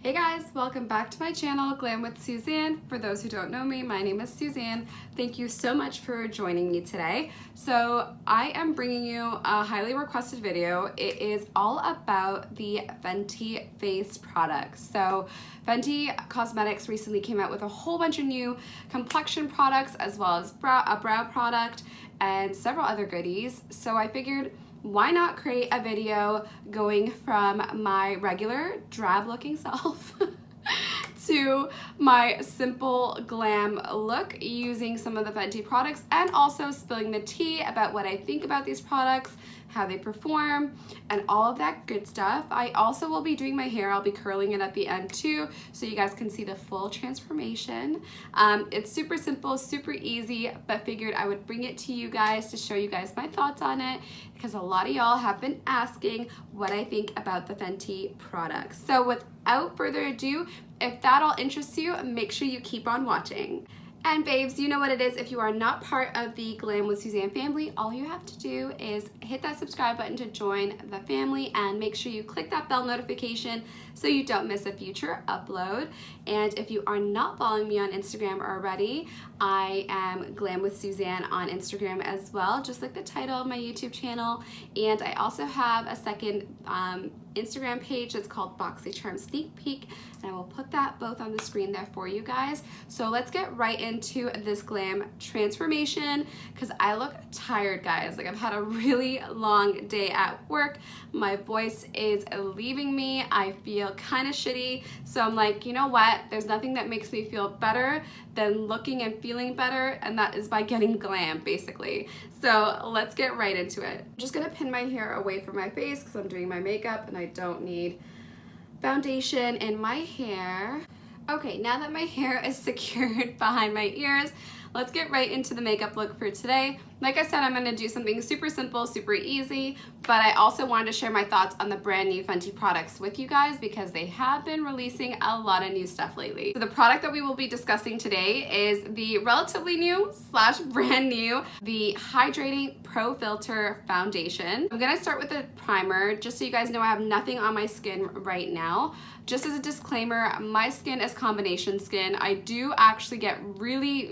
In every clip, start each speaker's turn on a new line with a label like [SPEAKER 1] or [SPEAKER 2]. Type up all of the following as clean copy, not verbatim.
[SPEAKER 1] Hey guys, welcome back to my channel, Glam with Suzanne. For those who don't know me, my name is Suzanne. Thank you so much for joining me today. So I am bringing you a highly requested video. It is all about the Fenty face products. So Fenty Cosmetics recently came out with a whole bunch of new complexion products as well as a brow product and several other goodies. So I figured, why not create a video going from my regular drab looking self to my simple glam look using some of the Fenty products, and also spilling the tea about what I think about these products, how they perform, and all of that good stuff. I also will be doing my hair. I'll be curling it at the end too, so you guys can see the full transformation. It's super simple, super easy, but figured I would bring it to you guys to show you guys my thoughts on it, because a lot of y'all have been asking what I think about the Fenty products. So without further ado, if that all interests you, make sure you keep on watching. And babes, you know what it is. If you are not part of the Glam with Suzanne family, all you have to do is hit that subscribe button to join the family, and make sure you click that bell notification so you don't miss a future upload. And if you are not following me on Instagram already, I am Glam with Suzanne on Instagram as well, just like the title of my YouTube channel. And I also have a second Instagram page that's called Foxy Sneak Peek, and I will put that both on the screen there for you guys. So let's get right into this glam transformation, because I look tired, guys. Like, I've had a really long day at work. My voice is leaving me. I feel kind of shitty. So I'm like, you know what? There's nothing that makes me feel better than looking and feeling better, and that is by getting glam, basically. So let's get right into it. I'm just gonna pin my hair away from my face because I'm doing my makeup and I don't need foundation in my hair. Okay, now that my hair is secured behind my ears, let's get right into the makeup look for today. Like I said, I'm gonna do something super simple, super easy, but I also wanted to share my thoughts on the brand new Fenty products with you guys, because they have been releasing a lot of new stuff lately. So the product that we will be discussing today is the relatively new / brand new, the Hydrating Pro Filter Foundation. I'm gonna start with the primer, just so you guys know I have nothing on my skin right now. Just as a disclaimer, my skin is combination skin. I do actually get really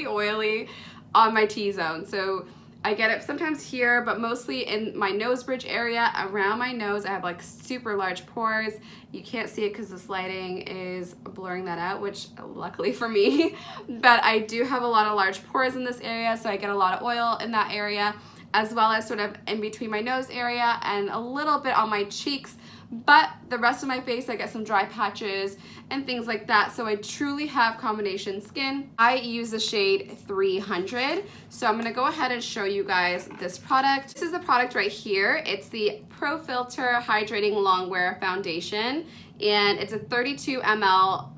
[SPEAKER 1] oily on my T-zone. So I get it sometimes here, but mostly in my nose bridge area around my nose. I have like super large pores. You can't see it because this lighting is blurring that out, which luckily for me, but I do have a lot of large pores in this area, so I get a lot of oil in that area, as well as sort of in between my nose area and a little bit on my cheeks. But the rest of my face, I get some dry patches and things like that. So I truly have combination skin. I use the shade 300. So I'm gonna go ahead and show you guys this product. This is the product right here. It's the Pro Filter Hydrating Longwear Foundation. And it's a 32 ml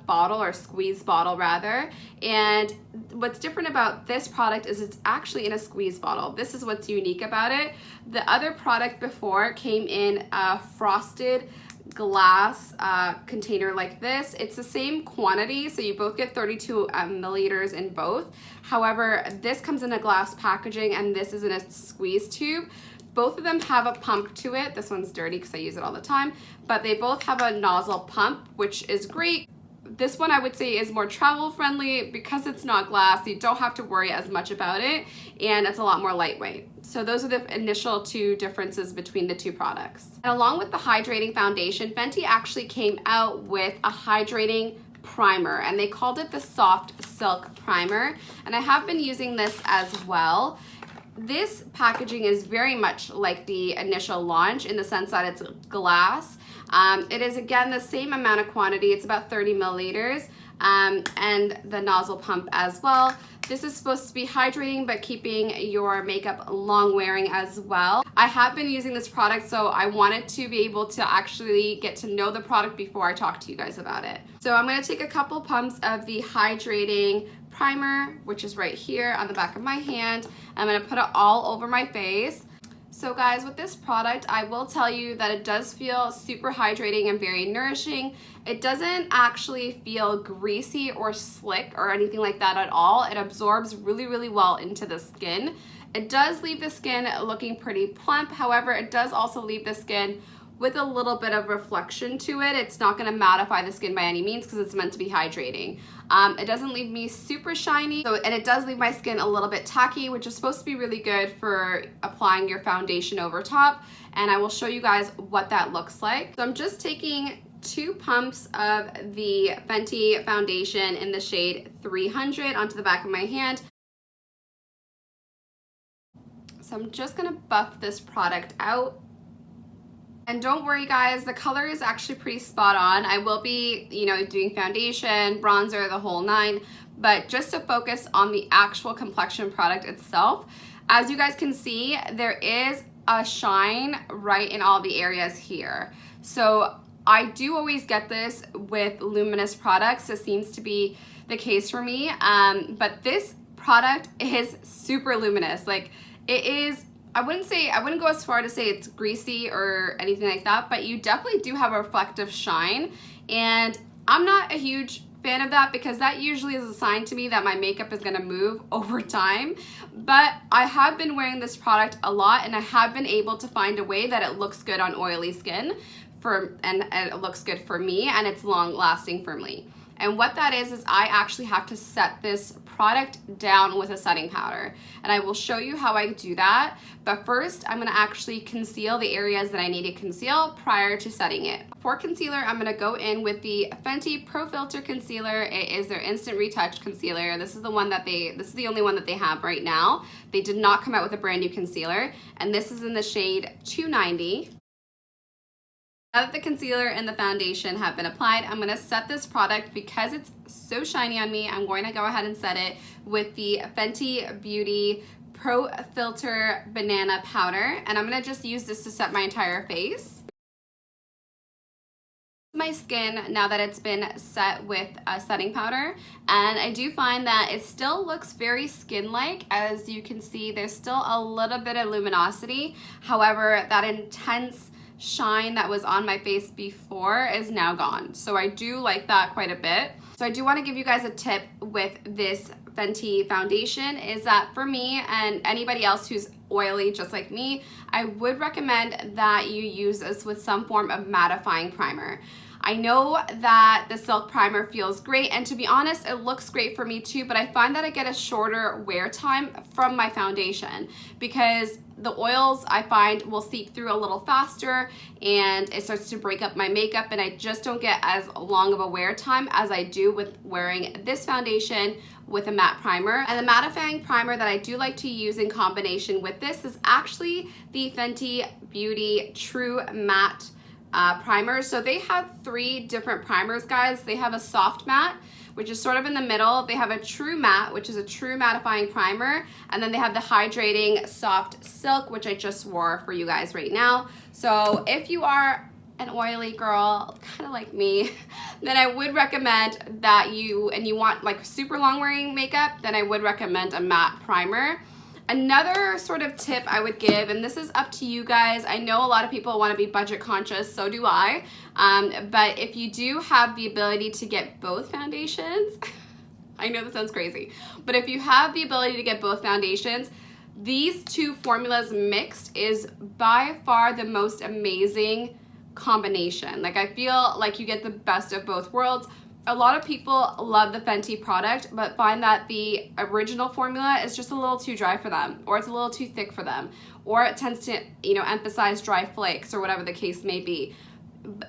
[SPEAKER 1] bottle, or squeeze bottle rather. And what's different about this product is it's actually in a squeeze bottle. This is what's unique about it. The other product before came in a frosted glass container like this. It's the same quantity, so you both get 32 milliliters in both. However, this comes in a glass packaging and this is in a squeeze tube. Both of them have a pump to it. This one's dirty because I use it all the time, but they both have a nozzle pump, which is great. This one I would say is more travel friendly because it's not glass. You don't have to worry as much about it, and it's a lot more lightweight. So those are the initial two differences between the two products. And along with the hydrating foundation, Fenty actually came out with a hydrating primer, and they called it the Soft Silk Primer. And I have been using this as well. This packaging is very much like the initial launch in the sense that it's glass. It is again the same amount of quantity. It's about 30 milliliters, and the nozzle pump as well. This is supposed to be hydrating but keeping your makeup long wearing as well. I have been using this product, so I wanted to be able to actually get to know the product before I talk to you guys about it. So I'm going to take a couple pumps of the hydrating primer, which is right here on the back of my hand. I'm going to put it all over my face. So guys, with this product, I will tell you that it does feel super hydrating and very nourishing. It doesn't actually feel greasy or slick or anything like that at all. It absorbs really well into the skin. It does leave the skin looking pretty plump. However, it does also leave the skin with a little bit of reflection to it. It's not gonna mattify the skin by any means because it's meant to be hydrating. It doesn't leave me super shiny, and it does leave my skin a little bit tacky, which is supposed to be really good for applying your foundation over top, and I will show you guys what that looks like. So I'm just taking 2 pumps of the Fenty foundation in the shade 300 onto the back of my hand. So I'm just gonna buff this product out. And don't worry guys, the color is actually pretty spot on. I will be, you know, doing foundation, bronzer, the whole 9, but just to focus on the actual complexion product itself, as you guys can see, there is a shine right in all the areas here. So I do always get this with luminous products. This seems to be the case for me, but this product is super luminous. Like, it is, I wouldn't go as far to say it's greasy or anything like that, but you definitely do have a reflective shine, and I'm not a huge fan of that because that usually is a sign to me that my makeup is gonna move over time. But I have been wearing this product a lot, and I have been able to find a way that it looks good on oily skin, and it looks good for me, and it's long lasting for me. And what that is I actually have to set this product down with a setting powder, and I will show you how I do that. But first, I'm gonna actually conceal the areas that I need to conceal prior to setting it. For concealer, I'm gonna go in with the Fenty Pro Filter Concealer. It is their Instant Retouch Concealer. This is the only one that they have right now. They did not come out with a brand new concealer, and this is in the shade 290. Now that the concealer and the foundation have been applied, I'm gonna set this product, because it's so shiny on me, I'm going to go ahead and set it with the Fenty Beauty Pro Filter Banana Powder, and I'm gonna just use this to set my entire face. My skin, now that it's been set with a setting powder, and I do find that it still looks very skin-like. As you can see, there's still a little bit of luminosity. However, that intense shine that was on my face before is now gone. So I do like that quite a bit. So I do want to give you guys a tip with this Fenty foundation, is that for me and anybody else who's oily just like me, I would recommend that you use this with some form of mattifying primer. I know that the Silk Primer feels great, and to be honest, it looks great for me too, but I find that I get a shorter wear time from my foundation because the oils I find will seep through a little faster, and it starts to break up my makeup, and I just don't get as long of a wear time as I do with wearing this foundation with a matte primer. And the mattifying primer that I do like to use in combination with this is actually the Fenty Beauty True Matte primer. So they have 3 different primers, guys. They have a soft matte, which is sort of in the middle. They have a true matte, which is a true mattifying primer. And then they have the hydrating soft silk, which I just wore for you guys right now. So if you are an oily girl, kind of like me, then I would recommend that you want like super long wearing makeup, then I would recommend a matte primer. Another sort of tip I would give, and this is up to you guys, I know a lot of people want to be budget conscious, so do I, but if you do have the ability to get both foundations, I know this sounds crazy, but if you have the ability to get both foundations, these 2 formulas mixed is by far the most amazing combination. Like, I feel like you get the best of both worlds. A lot of people love the Fenty product, but find that the original formula is just a little too dry for them, or it's a little too thick for them, or it tends to, you know, emphasize dry flakes or whatever the case may be.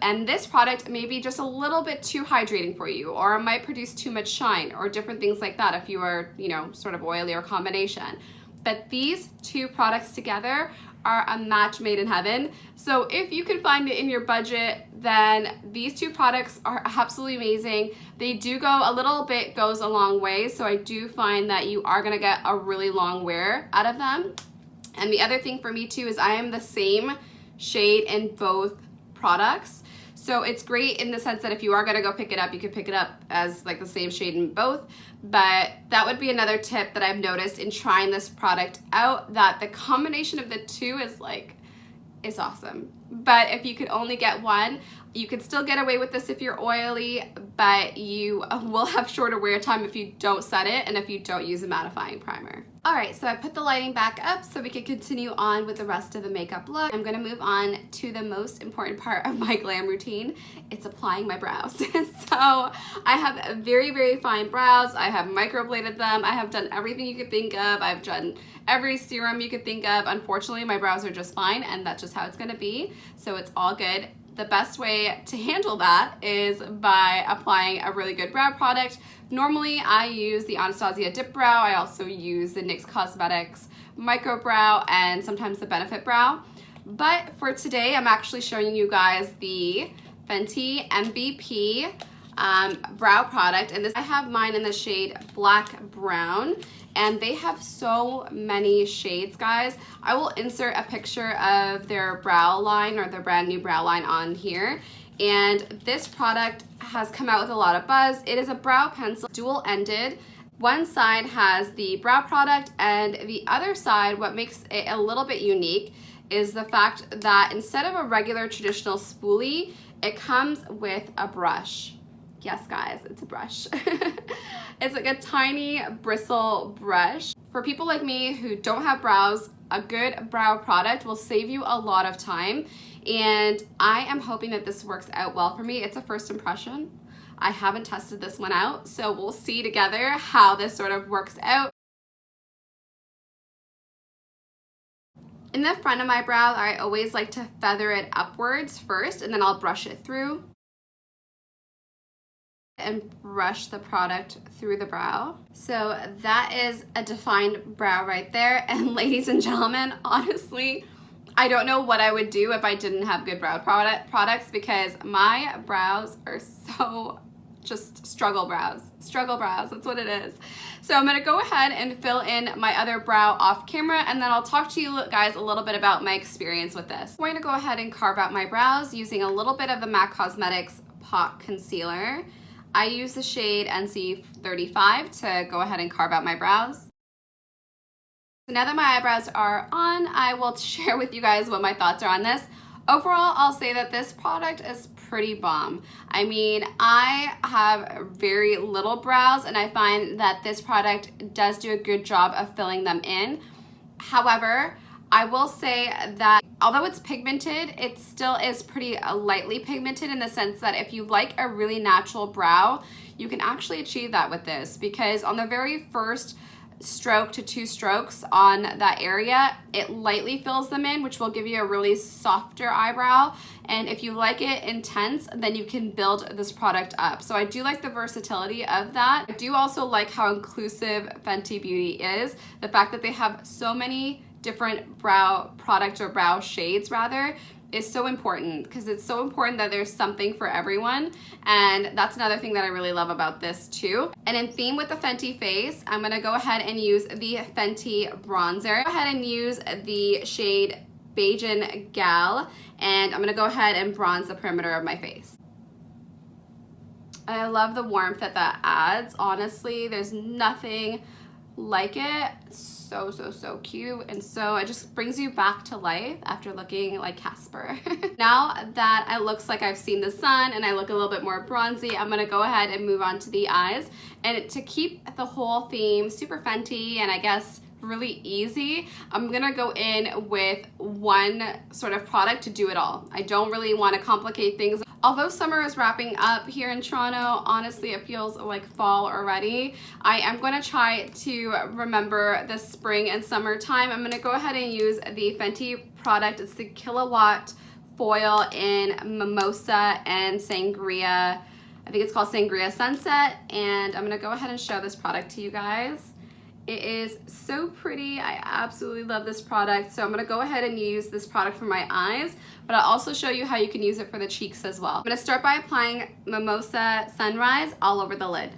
[SPEAKER 1] And this product may be just a little bit too hydrating for you, or it might produce too much shine, or different things like that if you are, you know, sort of oily or combination. But these 2 products together are a match made in heaven. So if you can find it in your budget, then these 2 products are absolutely amazing. They do go, a little bit goes a long way, so I do find that you are gonna get a really long wear out of them. And the other thing for me too is I am the same shade in both products. So it's great in the sense that if you are gonna go pick it up, you can pick it up as like the same shade in both. But that would be another tip that I've noticed in trying this product out, that the combination of the 2 is awesome. But if you could only get one, You can still get away with this if you're oily, but you will have shorter wear time if you don't set it and if you don't use a mattifying primer. All right, so I put the lighting back up so we can continue on with the rest of the makeup look. I'm gonna move on to the most important part of my glam routine. It's applying my brows. So I have very, very fine brows. I have microbladed them. I have done everything you could think of. I've done every serum you could think of. Unfortunately, my brows are just fine, and that's just how it's gonna be. So it's all good. The best way to handle that is by applying a really good brow product. Normally, I use the Anastasia Dip Brow. I also use the NYX Cosmetics Micro Brow and sometimes the Benefit Brow. But for today, I'm actually showing you guys the Fenty MVP brow product. And I have mine in the shade Black Brown. And they have so many shades, guys. I will insert a picture of their brow line or their brand new brow line on here. And this product has come out with a lot of buzz. It is a brow pencil, dual-ended. One side has the brow product, and the other side, what makes it a little bit unique is the fact that instead of a regular traditional spoolie, it comes with a brush. Yes, guys, it's a brush. It's like a tiny bristle brush. For people like me who don't have brows, a good brow product will save you a lot of time. And I am hoping that this works out well for me. It's a first impression. I haven't tested this one out, so we'll see together how this sort of works out. In the front of my brow, I always like to feather it upwards first, and then I'll brush it through and brush the product through the brow. So that is a defined brow right there. And ladies and gentlemen, honestly, I don't know what I would do if I didn't have good brow products, because my brows are so just struggle brows, that's what it is. So I'm gonna go ahead and fill in my other brow off camera, and then I'll talk to you guys a little bit about my experience with this. I'm going to go ahead and carve out my brows using a little bit of the MAC Cosmetics Pot Concealer. I use the shade NC35 to go ahead and carve out my brows. So now that my eyebrows are on, I will share with you guys what my thoughts are on this. Overall, I'll say that this product is pretty bomb. I mean, I have very little brows, and I find that this product does do a good job of filling them in. However, I will say that although it's pigmented, it still is pretty lightly pigmented, in the sense that if you like a really natural brow, you can actually achieve that with this, because on the very first stroke to 2 strokes on that area, it lightly fills them in, which will give you a really softer eyebrow. And if you like it intense, then you can build this product up. So I do like the versatility of that. I do also like how inclusive Fenty Beauty is. The fact that they have so many different brow products, or brow shades rather, is so important, because it's so important that there's something for everyone. And that's another thing that I really love about this too. And in theme with the Fenty face, I'm gonna go ahead and use the Fenty bronzer. Go ahead and use the shade Bajan Gyal, and I'm gonna go ahead and bronze the perimeter of my face. I love the warmth that that adds. Honestly, there's nothing like it. So cute, and so it just brings you back to life after looking like Casper. Now that it looks like I've seen the sun and I look a little bit more bronzy, I'm gonna go ahead and move on to the eyes. And to keep the whole theme super Fenty and I guess really easy, I'm gonna go in with one sort of product to do it all. I don't really want to complicate things. Although summer is wrapping up here in Toronto, honestly it feels like fall already. I am going to try to remember the spring and summertime. I'm going to go ahead and use the Fenty product. It's the Kilowatt foil in Mimosa and Sangria. I think it's called Sangria Sunset, and I'm going to go ahead and show this product to you guys. It is so pretty. I absolutely love this product. So I'm gonna go ahead and use this product for my eyes, but I'll also show you how you can use it for the cheeks as well. I'm gonna start by applying Mimosa Sunrise all over the lid.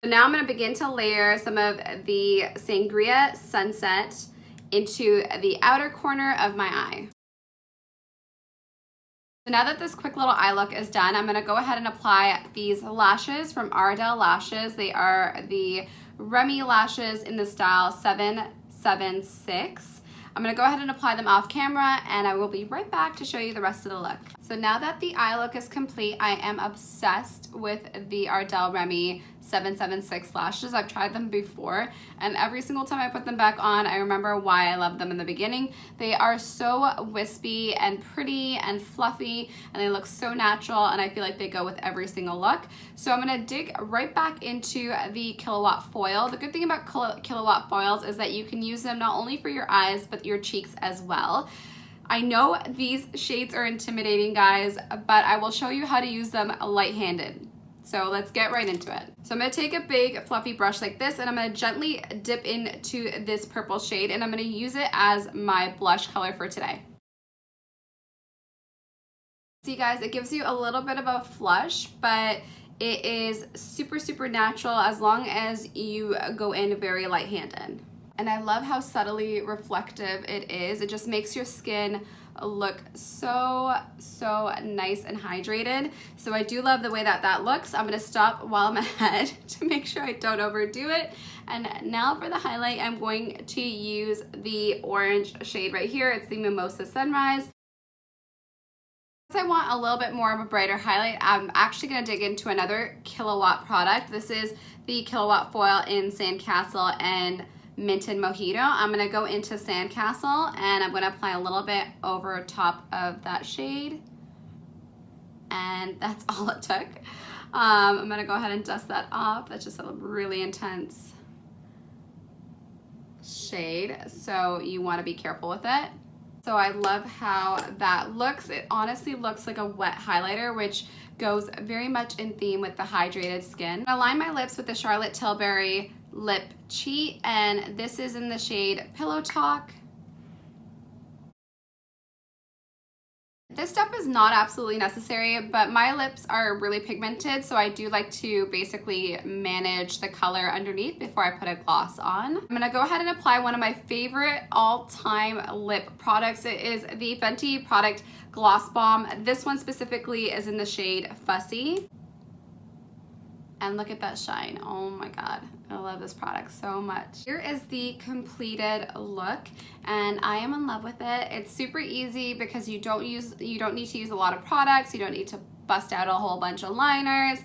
[SPEAKER 1] So now I'm gonna begin to layer some of the Sangria Sunset into the outer corner of my eye. So now that this quick little eye look is done, I'm gonna go ahead and apply these lashes from Ardell Lashes. They are the Remy lashes in the style 776. I'm gonna go ahead and apply them off camera, and I will be right back to show you the rest of the look. So now that the eye look is complete, I am obsessed with the Ardell Remy 776 lashes. I've tried them before, and every single time I put them back on, I remember why I loved them in the beginning. They are so wispy and pretty and fluffy, and they look so natural, and I feel like they go with every single look. So I'm gonna dig right back into the Kilowatt foil. The good thing about Kilowatt foils is that you can use them not only for your eyes, but your cheeks as well. I know these shades are intimidating, guys, but I will show you how to use them light-handed. So let's get right into it. So I'm gonna take a big fluffy brush like this, and I'm gonna gently dip into this purple shade, and I'm gonna use it as my blush color for today. See guys, it gives you a little bit of a flush, but it is super, super natural as long as you go in very light-handed. And I love how subtly reflective it is. It just makes your skin look so nice and hydrated. So I do love the way that that looks. I'm gonna stop while I'm ahead to make sure I don't overdo it. And now for the highlight, I'm going to use the orange shade right here. It's the Mimosa Sunrise. Since I want a little bit more of a brighter highlight, I'm actually gonna dig into another Kilowatt product. This is the Kilowatt foil in Sandcastle and Mint and Mojito. I'm gonna go into Sandcastle, and I'm gonna apply a little bit over top of that shade, and that's all it took. I'm gonna go ahead and dust that off. That's just a really intense shade, so you wanna be careful with it. So I love how that looks. It honestly looks like a wet highlighter, which goes very much in theme with the hydrated skin. I line my lips with the Charlotte Tilbury Lip Cheat, and this is in the shade Pillow Talk. This step is not absolutely necessary, but my lips are really pigmented, so I do like to basically manage the color underneath before I put a gloss on. I'm gonna go ahead and apply one of my favorite all-time lip products. It is the Fenty product Gloss Bomb. This one specifically is in the shade Fussy. And look at that shine. Oh my God, I love this product so much. Here is the completed look, and I am in love with it. It's super easy because you don't need to use a lot of products. You don't need to bust out a whole bunch of liners,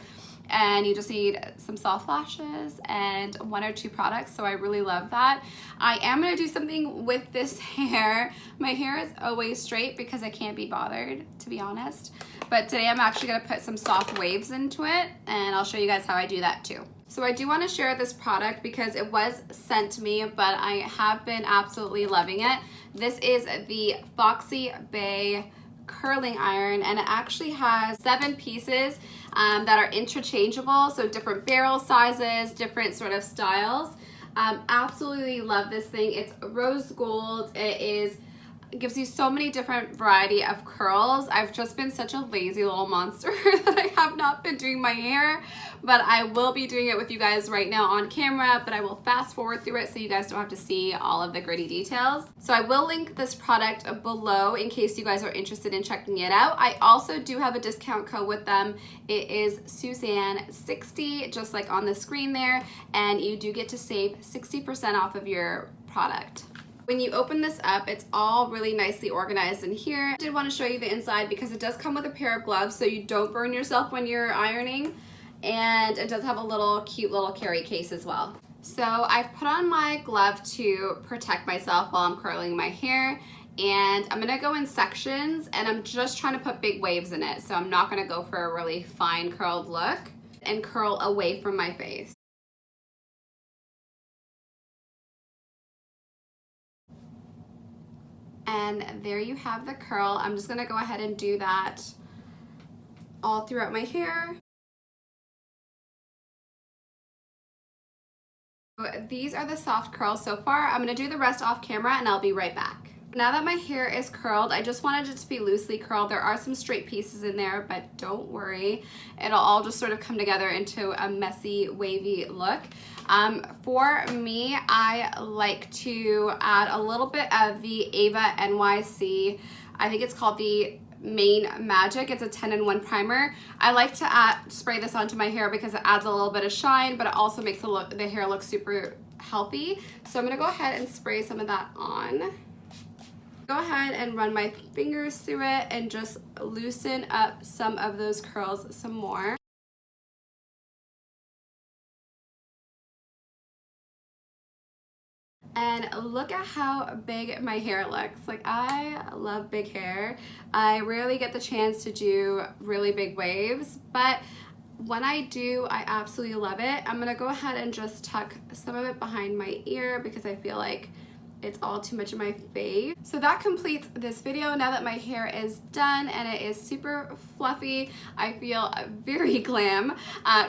[SPEAKER 1] and you just need some soft lashes and one or two products, so I really love that. I am gonna do something with this hair. My hair is always straight because I can't be bothered, to be honest. But today I'm actually gonna put some soft waves into it, and I'll show you guys how I do that too. So I do wanna share this product because it was sent to me, but I have been absolutely loving it. This is the Foxybae curling iron, and it actually has 7 pieces that are interchangeable, so different barrel sizes, different sort of styles. Absolutely love this thing. It's rose gold. It gives you so many different variety of curls. I've just been such a lazy little monster that I have not been doing my hair, but I will be doing it with you guys right now on camera, but I will fast forward through it so you guys don't have to see all of the gritty details. So I will link this product below in case you guys are interested in checking it out. I also do have a discount code with them. It is Suzanne60, just like on the screen there, and you do get to save 60% off of your product. When you open this up, it's all really nicely organized in here. I did want to show you the inside because it does come with a pair of gloves so you don't burn yourself when you're ironing. And it does have a cute little carry case as well. So I've put on my glove to protect myself while I'm curling my hair. And I'm gonna go in sections, and I'm just trying to put big waves in it. So I'm not gonna go for a really fine curled look and curl away from my face. And there you have the curl. I'm just gonna go ahead and do that all throughout my hair. These are the soft curls so far. I'm gonna do the rest off camera, and I'll be right back. Now that my hair is curled, I just wanted it to be loosely curled. There are some straight pieces in there, but don't worry. It'll all just sort of come together into a messy, wavy look. For me, I like to add a little bit of the Ava NYC. I think it's called the Main Magic. It's a 10-in-1 primer. I like to spray this onto my hair because it adds a little bit of shine, but it also makes the hair look super healthy. So I'm gonna go ahead and spray some of that on. Go ahead and run my fingers through it and just loosen up some of those curls some more. And look at how big my hair looks. Like, I love big hair. I rarely get the chance to do really big waves, but when I do, I absolutely love it. I'm gonna go ahead and just tuck some of it behind my ear because I feel like it's all too much of my face. So that completes this video. Now that my hair is done and it is super fluffy, I feel very glam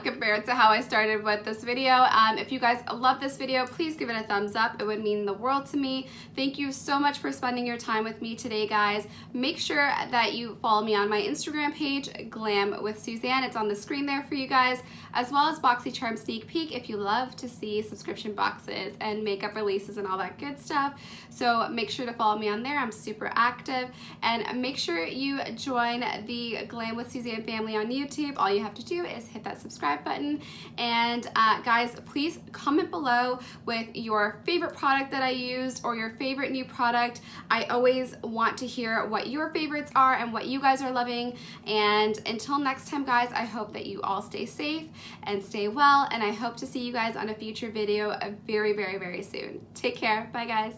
[SPEAKER 1] compared to how I started with this video. If you guys love this video, please give it a thumbs up. It would mean the world to me. Thank you so much for spending your time with me today, guys. Make sure that you follow me on my Instagram page, Glam with Suzanne. It's on the screen there for you guys, as well as BoxyCharm Sneak Peek if you love to see subscription boxes and makeup releases and all that good stuff. So make sure to follow me on there. I'm super active. And make sure you join the Glam with Suzanne family on YouTube. All you have to do is hit that subscribe button. And guys, please comment below with your favorite product that I used or your favorite new product. I always want to hear what your favorites are and what you guys are loving. And until next time, guys, I hope that you all stay safe and stay well. And I hope to see you guys on a future video very, very, very soon. Take care. Bye, guys.